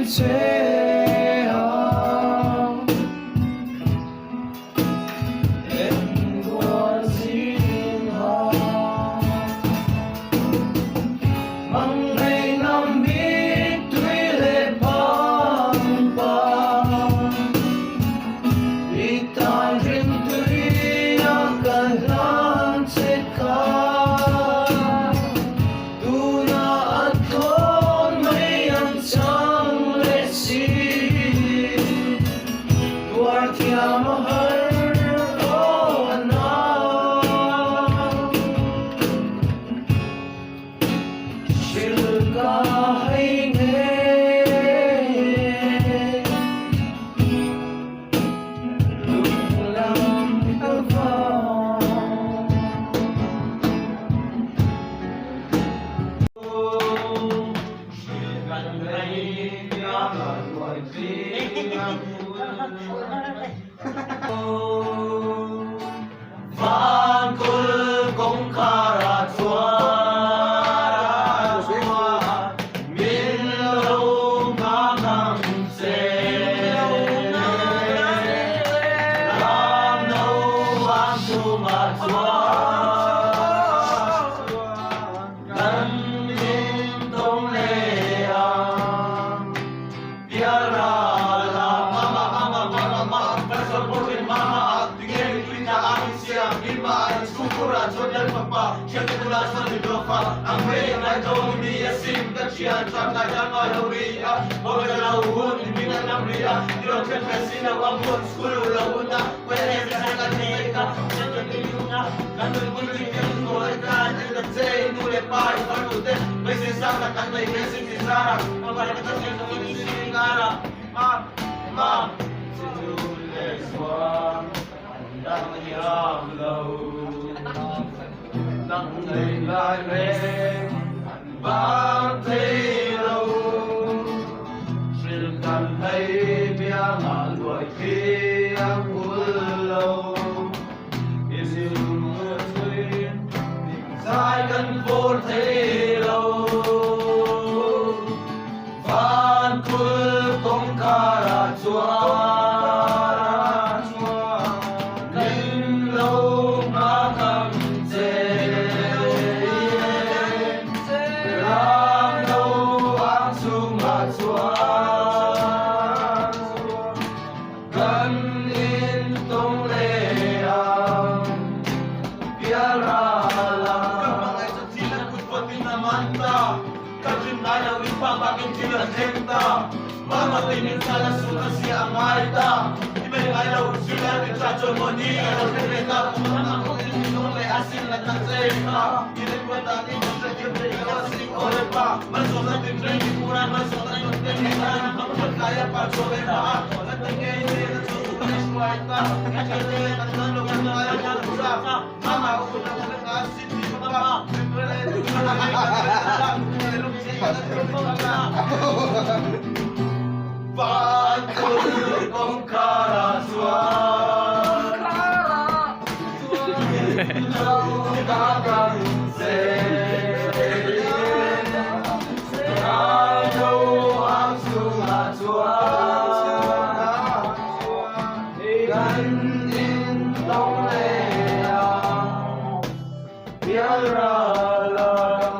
nhìn thế hồng em của riêng họ mong ngày năm biết tuy lệ băng băng vì ta riêng tuy akan lang seka Kaya mahal ko anak Sila hay nghe Lúc lang ta vang Sila hay yaman mọi tiếng Van kul kong kara chua min lo ma nang se ram no ang su ma chua gan min dong le ang piara Jodan papa, siapa tulasan di dofa. Ambil rajo ni yasim kacian cakap jangan lawia. Bawa lauhun di mana namria. Dirokan kasina wabun skulu launa. Where bisa katika, jangan diuna. Kandung berlian kuatkan dan saya nule pai parude. Masih sangat kandai masih disara. Mabalik kita semua di sini ngara. Ma, sejule suam. Đang nhớ lâu nắng ngày lại về vang thấy lâu sự cảm thấy bia ngàn đuổi khi anh buồn lâu yêu dịu mưa rơi dài gần vô thấy lâu van cuối công ca ra chúa Mama tingin salah suka siang aita Ibig ayaw sila nagsacho mo ni Ayaw kereta Kumana ko ininong may asin na tansayta Inig ko tati mo sa kibri Kasi ore pa Masok na timbre Ikuran masok na yung tinihan Ang magkaya pa Sobe pa At tingin hindi na susukalis ko aita Kaya at nanungan na ayaw na kusaka Mama ako na ko ng asin Di mo pa Siyempre na ito Van kul kong kara suan Gagang se Ano ang sungat suan Ganin tong leang Biara lang